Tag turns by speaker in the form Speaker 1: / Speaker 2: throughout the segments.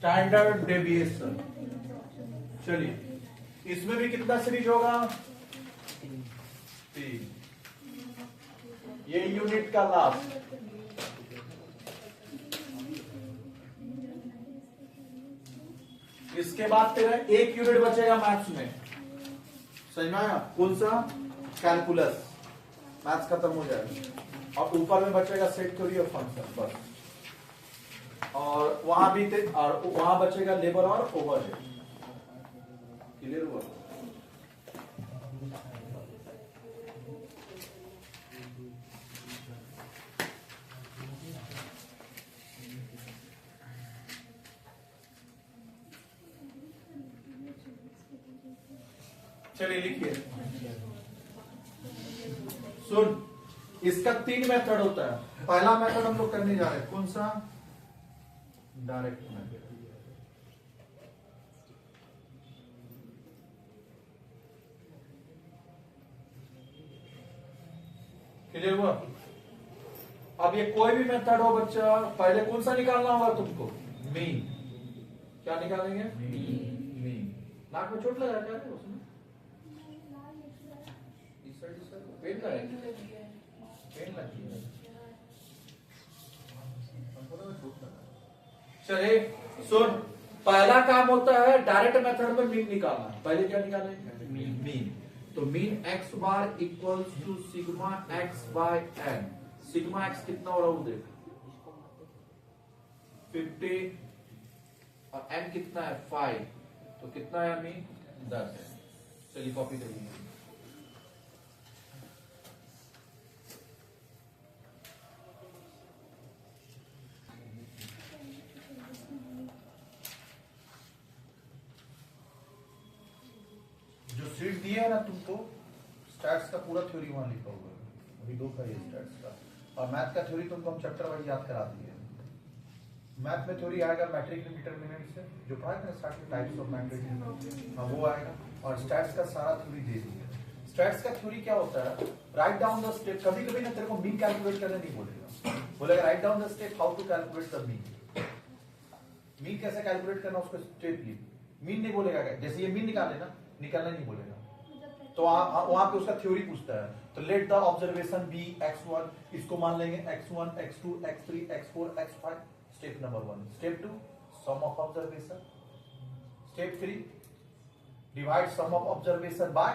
Speaker 1: Standard deviation. चलिए इसमें भी कितना सीरीज होगा? 3। ये यूनिट का लास्ट। इसके बाद तेरा एक यूनिट बचेगा मैथ्स में, समझ में आया? कौन सा? कैलकुलस। मैथ्स खत्म हो जाएगा और ऊपर में बचेगा सेट थ्योरी ऑफ फंक्शन बस। और वहां भी और वहां बचेगा लेबर और ओवरहेड। क्लियर हुआ? चलिए लिखिए। सुन, इसका 3 मेथड होता है। पहला मेथड हम लोग करने जा रहे हैं, कौन सा? Direct method. क्लियर हुआ? अब ये कोई भी मेथड हो बच्चा, पहले कौन सा निकालना होगा तुमको? मीन। क्या निकालेंगे? मीन। नाक में चोट लगा क्या है उसमें? पेन लगी है। चलिए सुन, पहला काम होता है डायरेक्ट मेथड में मीन निकालना। पहले क्या निकालेंगे? मीन। तो mean x bar equals to sigma x by n। Sigma x कितना हो रहा है वो देख, 50 और n कितना है 5, तो कितना है मीन? 10 है। चलिए कॉपी करिए। सीट दिया है ना तुमको, स्टैट्स का पूरा थ्योरी वहां लिखा हुआ है, अभी 2 का ये स्टैट्स का। और मैथ का थ्योरी तुमको हम चैप्टर वाइज याद करा दिए। मैथ में थ्योरी आएगा मैट्रिक डिटरमिनेंट से, जो पढ़ा था स्टार्ट में टाइप्स ऑफ मैट्रिक, हाँ वो आएगा। और स्टैट्स का सारा थ्योरी दे दिया। स्टैट्स का थ्योरी क्या होता है? Right down the step. कभी कभी ना तेरे को मीन कैलकुलेट करने नहीं बोलेगा, बोलेगा write down the step how to calculate the mean. Mean कैसे कैलकुलेट करना उसको स्टेप लिख। मीन नहीं बोलेगा, जैसे ये मीन निकाले ना, निकालना नहीं बोलेगा। तो वहां पे उसका थ्योरी पूछता है, तो let the observation B x1, इसको मान लेंगे x1 x2 x3 x4 x5। Step number 1। Step 2 sum of observation. Step 3 divide sum of observation by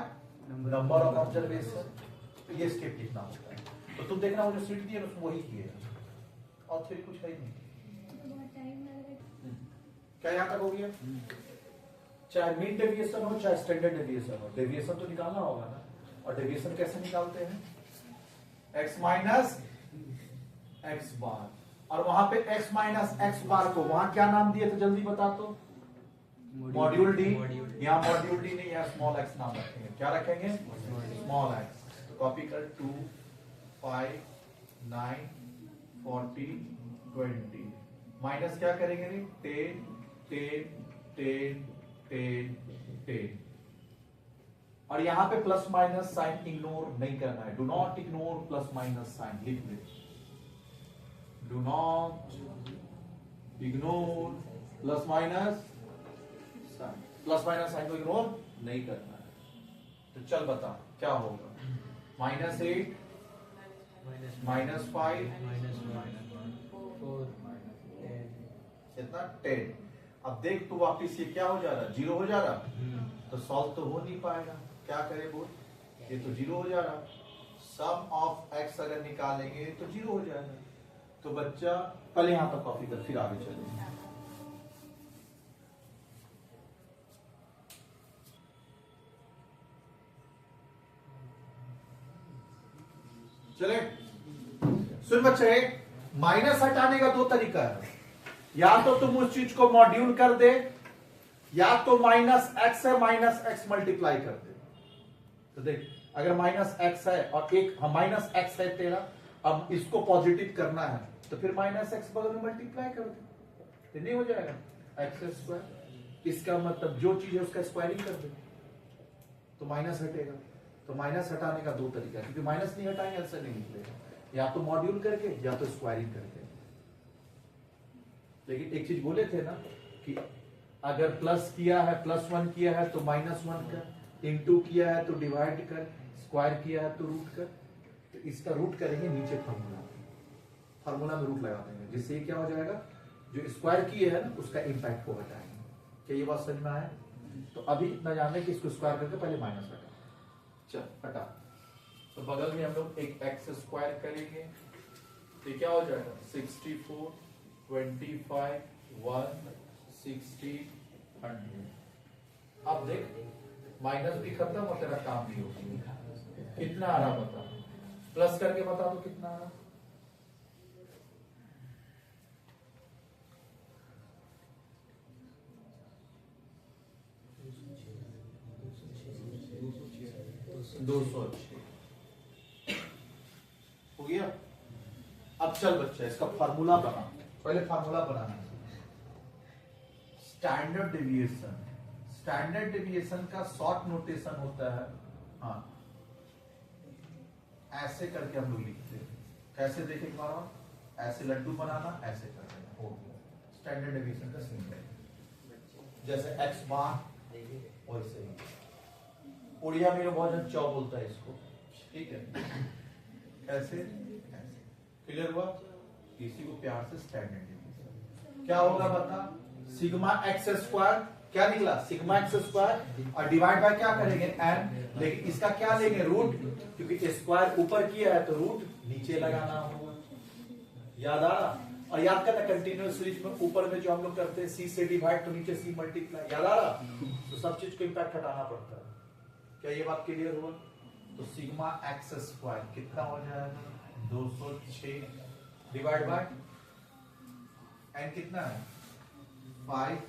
Speaker 1: number of observation. तो ये स्टेप लिखना होता है। तो तुम देखना वो जो सीट दी है उसमें वही किए, और थ्योरी कुछ है ही नहीं। क्या यहां तक हो गया? चाहे मीन डेविएशन हो चाहे स्टैंडर्ड डेविएशन हो, डेविएशन तो निकालना होगा ना। और डेविएशन कैसे निकालते हैं? x माइनस एक्स बार। और वहां पे x माइनस एक्स बार को वहां क्या नाम दिए थे जल्दी बता तो? Module D. यहाँ मॉड्यूल डी नहीं, यहाँ स्मॉल x नाम रखेंगे। क्या रखेंगे? Small x। तो कॉपी कर 2 5 9 40 20 माइनस क्या करेंगे? 10 10 10 10 10। और यहां पे प्लस माइनस साइन इग्नोर नहीं करना है। Do not ignore plus minus sign. लिख ले, do not ignore plus minus sign. Plus minus sign को इग्नोर नहीं करना है। तो चल बता क्या होगा? -8 -5 कितना? 10। अब देख तो वापिस ये क्या हो जा रहा है? 0 हो जा रहा। तो सॉल्व तो हो नहीं पाएगा। क्या करे बोल? ये तो 0 हो जा रहा। सम ऑफ x अगर निकालेंगे तो 0 हो जाएगा। तो बच्चा पहले यहां तक कॉपी कर, फिर आगे चलेंगे। चले सुन बच्चे, माइनस हटाने का 2 तरीका है। या तो तुम उस चीज को मॉड्यूल कर दे, या तो -x है -x मल्टीप्लाई कर दे। तो देख, अगर -x है और एक -x है तेरा, अब इसको पॉजिटिव करना है तो फिर -x बगल में मल्टीप्लाई कर दे, तो नहीं हो जाएगा x²। इसका मतलब जो चीज है उसका स्क्वायरिंग कर दे तो माइनस हटेगा। तो माइनस हटाने का 2 तरीका है, क्योंकि माइनस नहीं हटाएंगे आंसर नहीं निकलेगा। या तो मॉड्यूल करके या तो स्क्वायरिंग करके। लेकिन एक चीज बोले थे ना कि अगर प्लस किया है +1 किया है तो -1 कर, इनटू किया है तो डिवाइड कर, स्क्वायर किया है तो रूट कर। तो इसका रूट करेंगे नीचे फार्मूला में रूट लगा देंगे, जिससे क्या हो जाएगा, जो स्क्वायर किए है ना उसका इंपैक्ट को हटाएंगे। क्या ये बात समझ में आया? तो अभी इतना जान कि इसको स्क्वायर करके पहले माइनस हटा, चल हटा। तो बगल में हम लोग एक एक्स स्क्वायर करेंगे तो क्या हो जाएगा 64, 25, 1, 60, 100। अब देख माइनस भी खत्म और तेरा काम भी हो गया। कितना आ रहा बता, प्लस करके बता दो कितना आ रहा। दो सौ हो गया। अब चल बच्चा इसका फार्मूला बना, पहले फार्मूला बनाना है। स्टैंडर्ड डेविएशन, स्टैंडर्ड डेविएशन का शॉर्ट नोटेशन होता है, हाँ ऐसे करके हम लोग लिखते हैं। कैसे देखे एक बार, ऐसे लड्डू बनाना, ऐसे कर देना, हो गया स्टैंडर्ड डेविएशन का सिंबल। जैसे x बार वैसे ही उड़िया में बहुत जन चौ बोलता है इसको, ठीक है। कैसे क्लियर हुआ? इसी को प्यार से स्टैंडर्ड डेविएशन क्या होगा बता, सिग्मा एक्स स्क्वायर क्या निकला, सिग्मा एक्स स्क्वायर और डिवाइड बाय क्या करेंगे n, लेकिन इसका क्या लेंगे रूट, क्योंकि स्क्वायर ऊपर किया है तो रूट नीचे लगाना होगा। याद आ रहा? और याद करना कंटिन्यूअस सीरीज में ऊपर में जो हम लोग करते हैं c से डिवाइड तो नीचे c मल्टीप्लाई, याद आ रहा? तो सब चीज को इंपैक्ट हटाना पड़ता है। क्या ये बात क्लियर हुआ? तो सिग्मा एक्स स्क्वायर कितना हो जाएगा 206 डिवाइड बाय n कितना है 5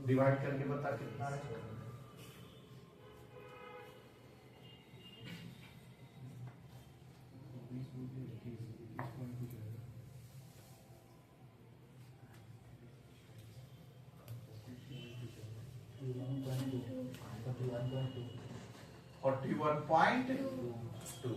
Speaker 1: डिवाइड करके बता कितना है, $41.2।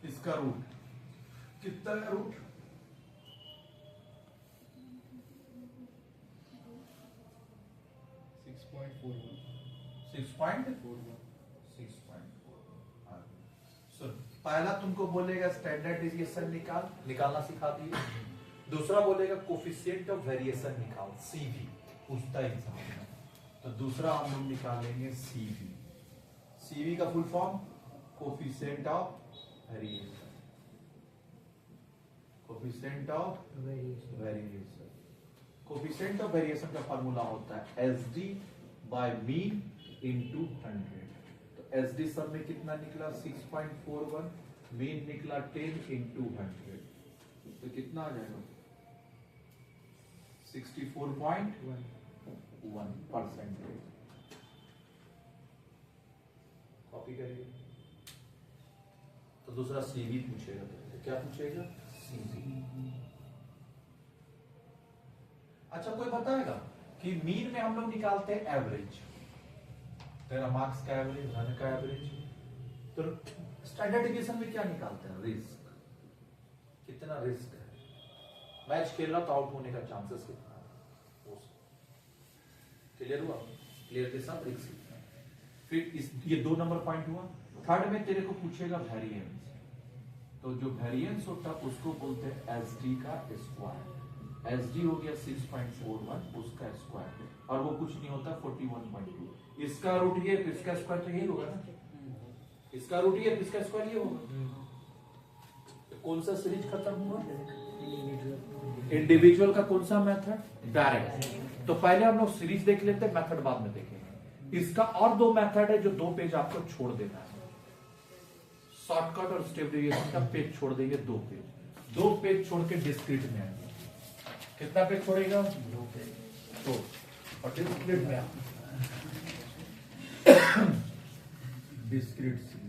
Speaker 1: इसका रूट कितना है, रूट 6.41। सुन, पहला तुमको बोलेगा स्टैंडर्ड डेविएशन निकालना सिखा दिए। दूसरा बोलेगा कोफिशिएंट ऑफ वेरिएशन निकाल, सीवी पूछता है एग्जाम में। तो दूसरा हम लोग निकालेंगे सीवी। सीवी का full form coefficient of variation, coefficient of variation. Coefficient of variation का फार्मूला होता है SD बाय मीन इनटू 100। तो SD सब में कितना निकला 6.41, मीन निकला 10 इनटू 100, तो कितना आ जाएगा 64.1%। कॉपी करिए। तो दूसरा सीवी पूछेगा, तो क्या पूछेगा सीवी। अच्छा कोई बताएगा कि मीन में हम लोग निकालते हैं एवरेज, तेरा मार्क्स का एवरेज, धन का एवरेज। तो स्टैंडर्ड डेविएशन में क्या निकालते हैं, रिस्क, कितना रिस्क है, मैच खेल रहा तो आउट होने का चांसेस कितना है। क्लियर हुआ? क्लियर के साथ रिस्क कितना है। फिर ये 2 नंबर पॉइंट हुआ। थर्ड में तेरे को पूछेगा वेरिएंस, तो जो वेरिएंस होता है उसको बोलते हैं SD का स्क्वायर। SD हो गया 6.41, उसका स्क्वायर, और वो कुछ नहीं होता 41.2। इसका रूट ये तो इसका स्क्वायर तो यही होगा ना, इसका रूट ये तो इसका स्क्वायर ये होगा। तो कौन सा सीरीज खत्म हुआ, इंडिविजुअल का कौन सा मेथड, डायरेक्ट। तो पहले हम लोग सीरीज देख लेते हैं, मेथड बाद में देखेंगे। इसका और 2 मेथड है जो 2 पेज आपको छोड़ देना है, शॉर्टकट और स्टेप डेविएशन का पेज छोड़ देंगे, 2 पेज छोड़ के डिस्क्रीट में आएंगे। कितना पेज छोड़ेगा 2 पेज, तो और डिस्क्रीट में डिस्क्रीट सीरीज।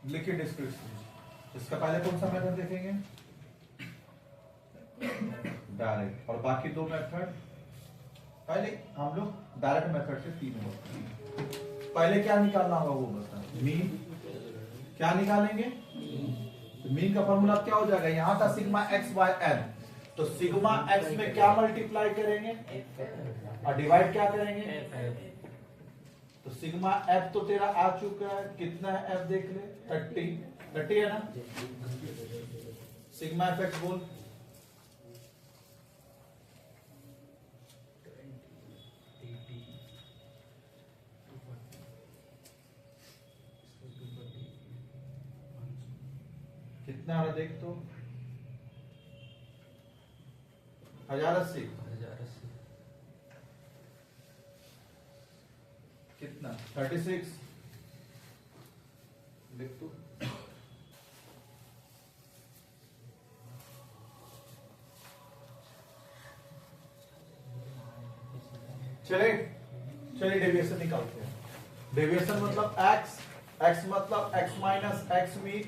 Speaker 1: लिखिए डिस्क्रिप्शन। इसका पहले कौन सा मेथड देखेंगे? डायरेक्ट। और बाकी दो मेथड पहले हम लोग डायरेक्ट मेथड से तीन होते। पहले क्या निकालना होगा वो बता। मीन क्या निकालेंगे? तो मीन का फॉर्मूला क्या हो जाएगा? यहां था सिग्मा एक्स बाय एन, तो सिग्मा एक्स में क्या मल्टीप्लाई करेंगे और डिवाइड क्या करेंगे? तो सिग्मा एफ तो तेरा आ चुका है, कितना है एफ देख ले, 30 है ना। सिग्मा एफ एक्स बोल। कितना आ रहा देख तो, 1080 कितना 36 देख तो। चले चलिए डेविएशन निकालते हैं। डेविएशन मतलब x, x मतलब x minus x mean.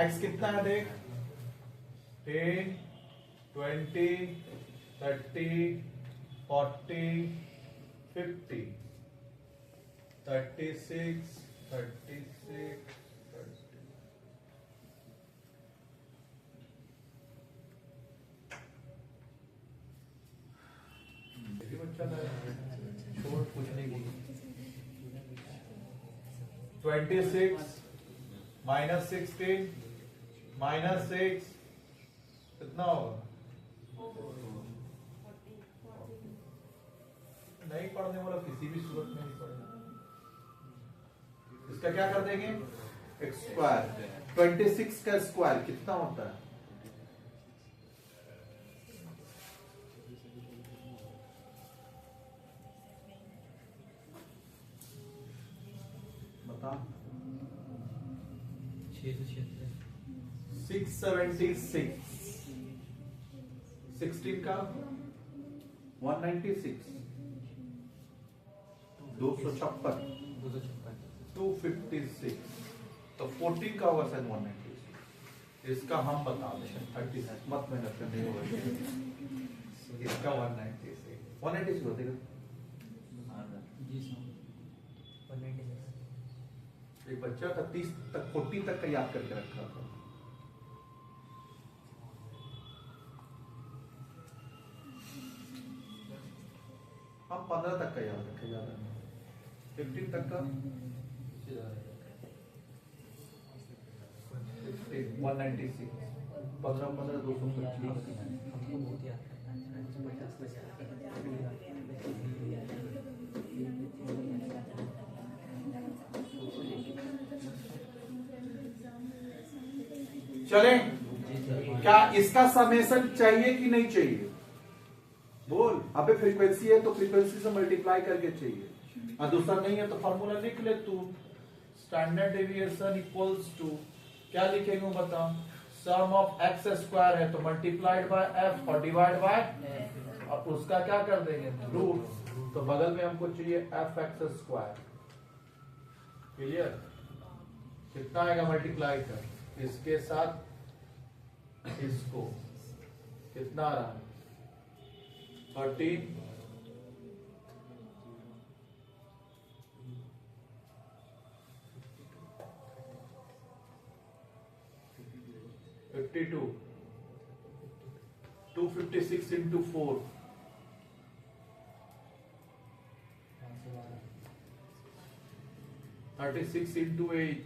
Speaker 1: x कितना है देख, 10 20 30 40 50 36 36 छोड़ कुछ नहीं बोल। 26 माइनस 16 माइनस 6 कितना होगा? नहीं पढ़ने वाला किसी भी सूरत में नहीं पढ़ेगा। इसका क्या कर देंगे? एक स्क्वायर। 26 का स्क्वायर कितना होता है? बता। 676। 16 का 196, 256, 256। तो 14 का होगा शायद 196। इसका हम बता दें 36, मत मेहनत करने होगा। इसका 196 होता है। एक बच्चा था 30 तक 40 तक का याद करके रखा था। हम 15 तक का याद रखे, ज्यादा नहीं। 15 तक का 196, 15 15 225। चले, क्या इसका समेशन चाहिए कि नहीं चाहिए? बोल। अबे फ्रीक्वेंसी है तो फ्रीक्वेंसी से मल्टीप्लाई करके चाहिए, और दूसरा नहीं है तो फॉर्मूला लिख ले तू। स्टैंडर्ड डेविएशन इक्वल्स टू क्या लिखेंगे बता? सम ऑफ एक्स स्क्वायर है तो मल्टीप्लाइड बाय एफ और डिवाइड बाय, और उसका क्या कर देंगे? रूट। तो बगल में हमको चाहिए एफ एक्स स्क्वायर। क्लियर? कितना आएगा मल्टीप्लाई कर इसके साथ इसको, कितना आ रहा है? 13 52 256 into 4 36 into 8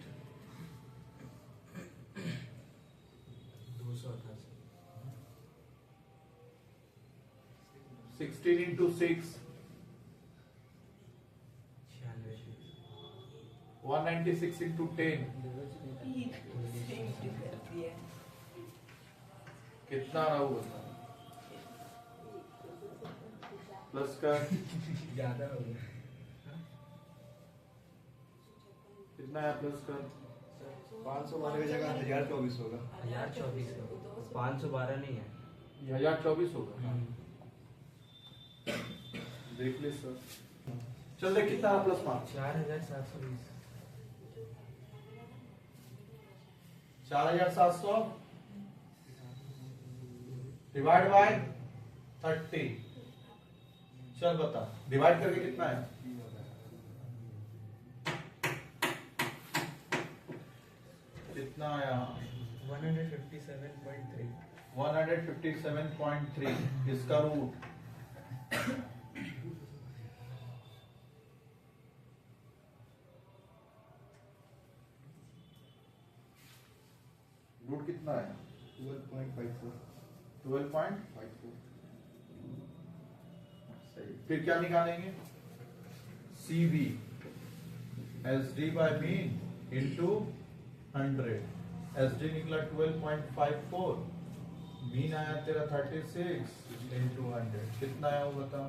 Speaker 1: 16 into 6 196 into 10 कितना रहा होगा? प्लस का
Speaker 2: ज्यादा हो गया।
Speaker 1: कितना है? प्लस का
Speaker 2: 512 की जगह 1024 होगा।
Speaker 3: 1024 512 नहीं है,
Speaker 1: 1024 होगा। देख ले सर। चल देख कितना प्लस मार्क?
Speaker 3: 4720।
Speaker 1: 4700 divide by 30। चल बता डिवाइड करके कितना है? कितना आया?
Speaker 3: 157.3।
Speaker 1: 157.3 इसका रूट कितना है?
Speaker 2: 12.54।
Speaker 1: 12.54। सही। फिर क्या निकालेंगे? CV SD by mean into 100। SD निकला 12.54, मीन आया तेरा 36 इंटू 100। कितना आया वो बता?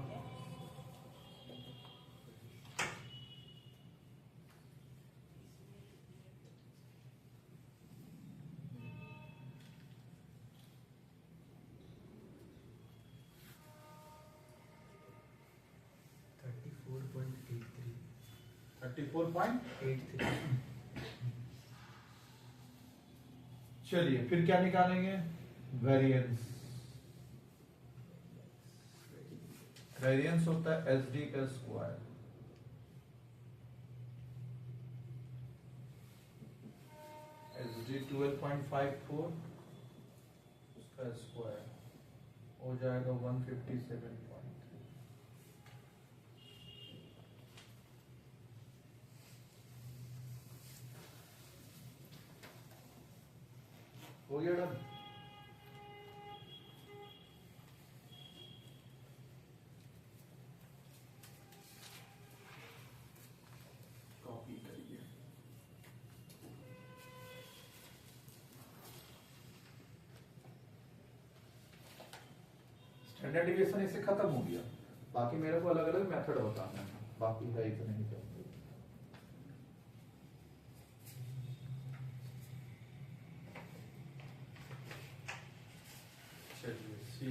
Speaker 3: थर्टी
Speaker 1: 34.83। चलिए फिर क्या निकालेंगे? वेरिएंस। वेरिएंस होता है SD का स्क्वायर। SD 12.54 उसका स्क्वायर हो जाएगा 157.3। हो गया डन। कॉपी करिए। स्टैंडर्ड डिविएशन इससे खत्म हो गया। बाकी मेरे को अलग अलग मेथड बताना है, बाकी है इतने ही तो। चलिए सी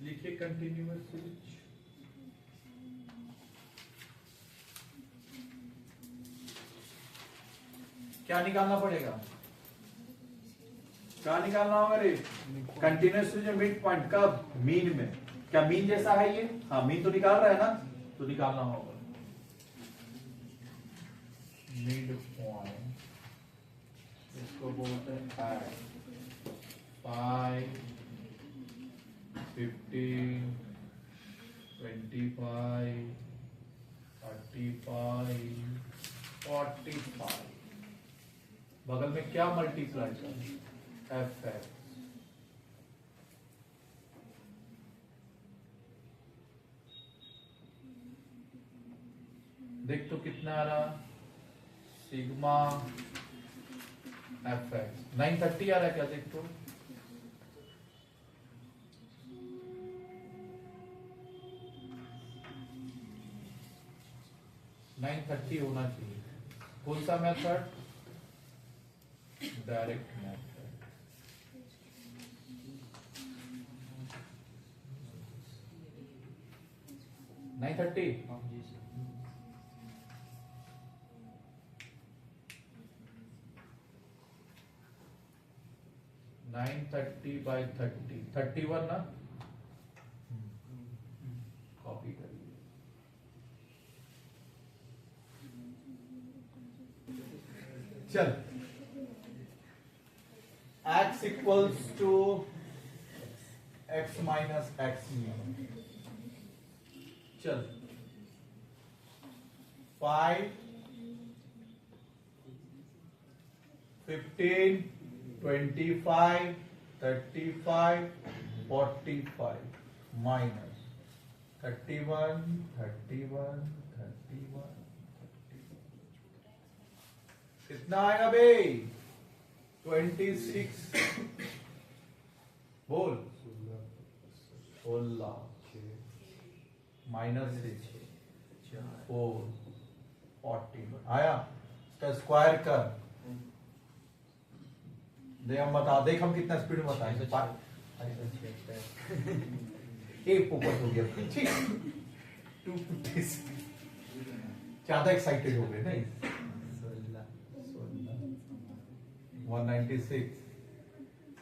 Speaker 1: लिखिए कंटिन्यूअस स्विच। क्या निकालना पड़ेगा? क्या निकालना होगा रे? कंटिन्यूअस स्विच में मिड पॉइंट कब? मीन में। क्या मीन जैसा है ये? हाँ मीन तो निकाल रहा है ना, तो निकालना होगा मिड पॉइंट। इसको बोलते हैं 5 15 25 35 45। बगल में क्या मल्टीप्लाई कर? एफ है। देख तो कितना आ रहा? सिग्मा एफ एक्स 930 आ रहा है क्या? देख तो 930 होना चाहिए। कौन सा method? Direct method. Nine 30 930 by 30 31 ना। कॉपी करिए। चल x equals to x minus X mean. चल 5 15 25 35 45 माइनस 31 31 31 कितना आएगा भाई? 26। बोल 16 माइनस 6 4 40 आया। इसका स्क्वायर कर दे, हम बता देख हम कितना स्पीड में बताएंगे। एक पोपट हो गया ठीक 250 ज्यादा एक्साइटेड हो गए नहीं 196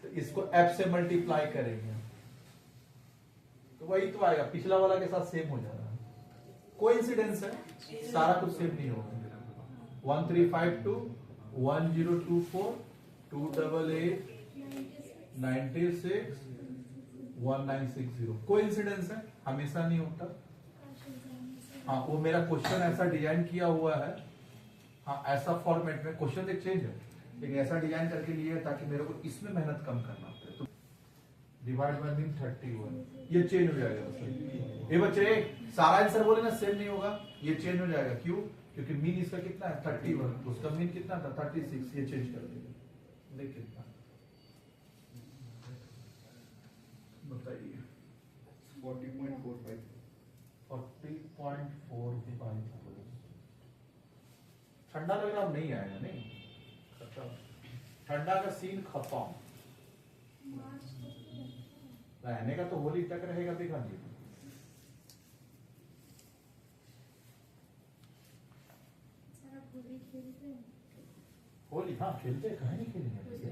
Speaker 1: तो इसको f से मल्टीप्लाई करेंगे तो वही तो आएगा, पिछला वाला के साथ सेम हो जाएगा। कोइंसिडेंस है, सारा कुछ सेम नहीं होगा। 1352 1024 288 96 1960 कोइंसिडेंस है, हमेशा नहीं होता। हाँ वो मेरा क्वेश्चन ऐसा डिजाइन किया हुआ है, हाँ ऐसा फॉर्मेट में क्वेश्चन एक चेंज है लेकिन ऐसा डिजाइन करके लिए ताकि मेरे को इसमें मेहनत कम करना पड़े। तो डिवाइड बाय मीन 31 ये चेंज हो जाएगा। ये बच्चे सारा आंसर बोले ना सेम नहीं होगा, ये चेंज हो जाएगा। क्यों? क्योंकि मीन इसका कितना है 31, उसका मीन कितना था 36, ये चेंज कर देगा। देख कितना बताइए
Speaker 2: 40.45
Speaker 1: 40.45 ठंडा लग रहा नहीं आएगा नहीं, ठंडा का सीन खत्म। रहने का तो होली तक रहेगा बेगान जी। होली हाँ खेलते, कहीं नहीं खेलेंगे